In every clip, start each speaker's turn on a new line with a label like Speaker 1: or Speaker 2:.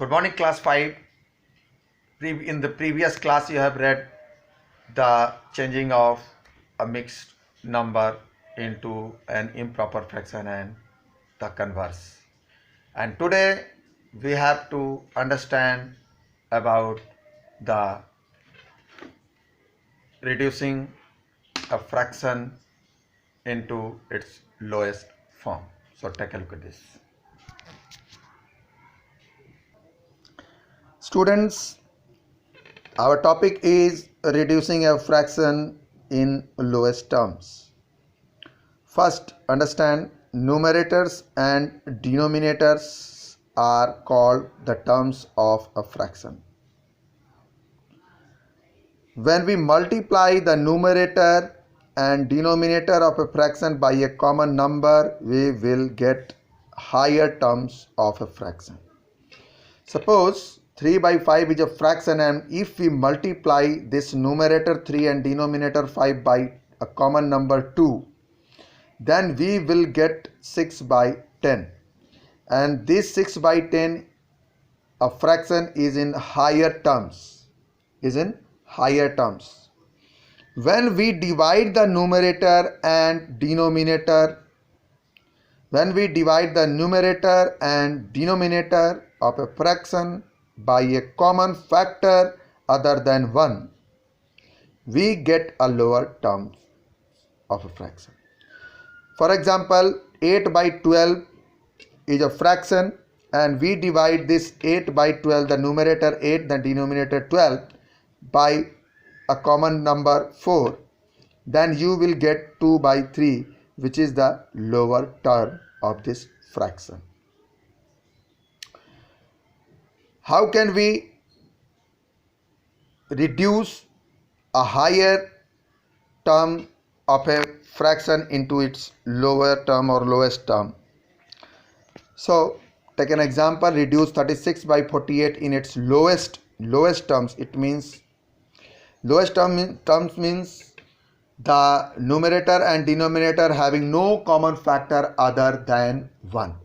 Speaker 1: Good morning, class 5. In the previous class, you have read the changing of a mixed number into an improper fraction and the converse. And today, we have to understand about the reducing a fraction into its lowest form. So take a look at this. Students, our topic is reducing a fraction in lowest terms. First, understand numerators and denominators are called the terms of a fraction. When we multiply the numerator and denominator of a fraction by a common number, we will get higher terms of a fraction. Suppose 3 by 5 is a fraction, and if we multiply this numerator 3 and denominator 5 by a common number 2, then we will get 6 by 10, and this 6 by 10 a fraction is in higher terms, When we divide the numerator and denominator of a fraction by a common factor other than 1, we get a lower term of a fraction. For example, 8 by 12 is a fraction, and we divide this 8 by 12, the numerator 8, the denominator 12, by a common number 4, then you will get 2 by 3, which is the lower term of this fraction. How can we reduce a higher term of a fraction into its lower term or lowest term? So take an example, reduce 36 by 48 in its lowest terms. It means lowest terms means the numerator and denominator having no common factor other than 1.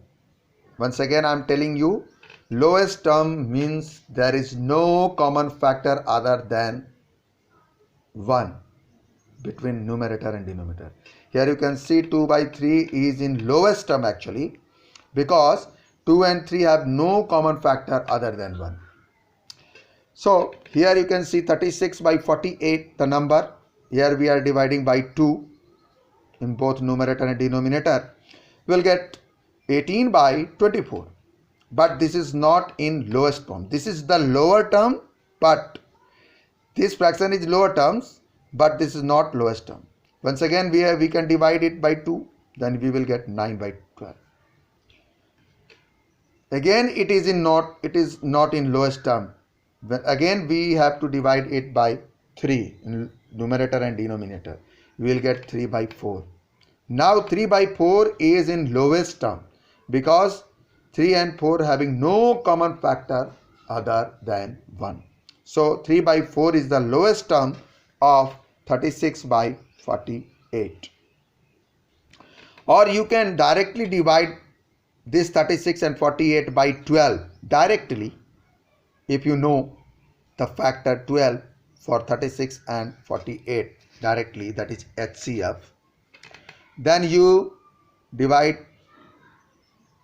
Speaker 1: Once again, I am telling you, lowest term means there is no common factor other than 1 between numerator and denominator. Here you can see 2 by 3 is in lowest term actually, because 2 and 3 have no common factor other than 1. So here you can see 36 by 48, the number. Here we are dividing by 2 in both numerator and denominator. We will get 18 by 24. But this is not in lowest form. This is the lower term, but this fraction is lower terms, but this is not lowest term. Once again, we can divide it by 2, then we will get 9 by 12. Again, it is not in lowest term. Again, we have to divide it by 3 in numerator and denominator. We will get 3 by 4. Now 3 by 4 is in lowest term, because 3 and 4 having no common factor other than 1. So 3 by 4 is the lowest term of 36 by 48. Or you can directly divide this 36 and 48 by 12 directly, if you know the factor 12 for 36 and 48 directly, that is HCF. Then you divide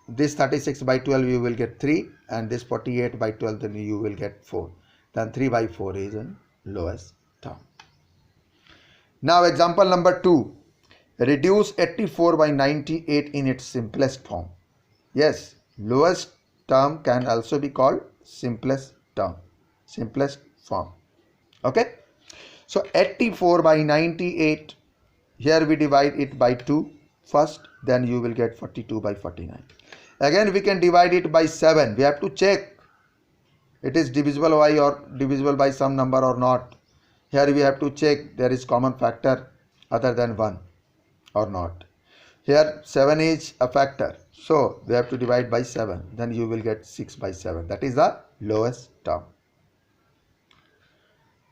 Speaker 1: this 36 by 12, you will get 3, and this 48 by 12, then you will get 4. Then 3 by 4 is in lowest term. Now example number 2, reduce 84 by 98 in its simplest form. Yes, lowest term can also be called simplest form. Okay, so 84 by 98, here we divide it by 2 first, then you will get 42 by 49. Again, we can divide it by 7. We have to check it is divisible by or divisible by some number or not. Here we have to check there is common factor other than 1 or not. Here 7 is a factor, so we have to divide by 7, then you will get 6 by 7. That is the lowest term.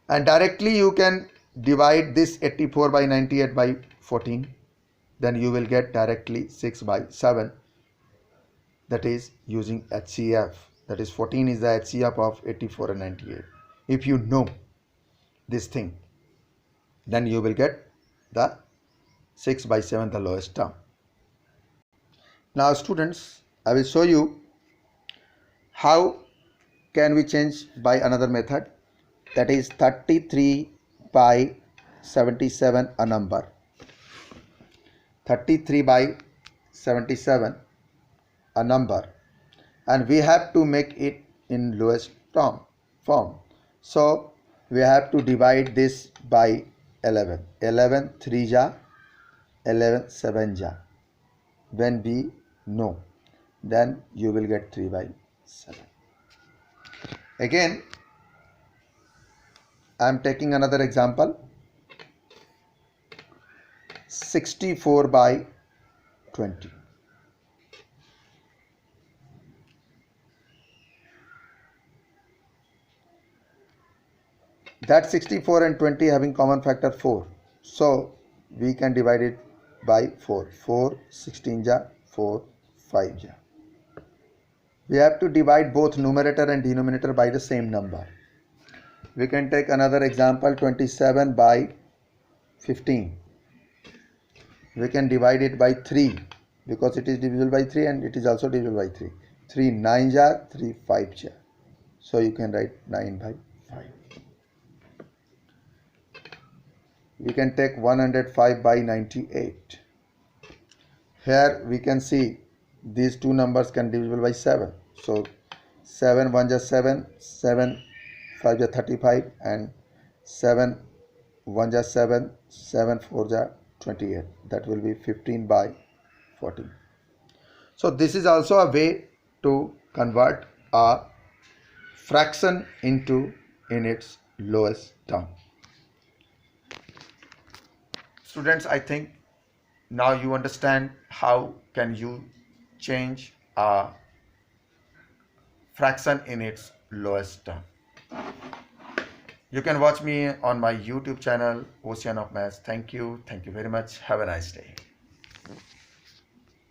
Speaker 1: And directly you can divide this 84 by 98 by 14, then you will get directly 6 by 7, that is using HCF. that is 14 is the HCF of 84 and 98. If you know this thing, then you will get the 6 by 7, the lowest term. Now students, I will show you how can we change by another method, that is 33 by 77 a number. 33 by 77 a number, and we have to make it in lowest form. So we have to divide this by 11. 11 3 ja, 11 7 ja. When we know, then you will get 3 by 7. Again, I am taking another example. 64 by 20. That 64 and 20 having common factor 4. So we can divide it by 4. 4 16 ja, 4 5 ja. We have to divide both numerator and denominator by the same number. We can take another example, 27 by 15. We can divide it by 3 because it is divisible by 3 and it is also divisible by 3. 3 9 ja, 3 5 ja. So you can write 9 by 5. We can take 105 by 98. Here we can see these two numbers can be divisible by 7. So 7 1 ja 7, 7 5 ja 35, and 7 1 ja 7, 7 4 ja 28. That will be 15 by 14. So this is also a way to convert a fraction into in its lowest term. Students, I think now you understand how can you change a fraction in its lowest term. You can watch me on my YouTube channel, Ocean of Maths. Thank you very much. Have a nice day.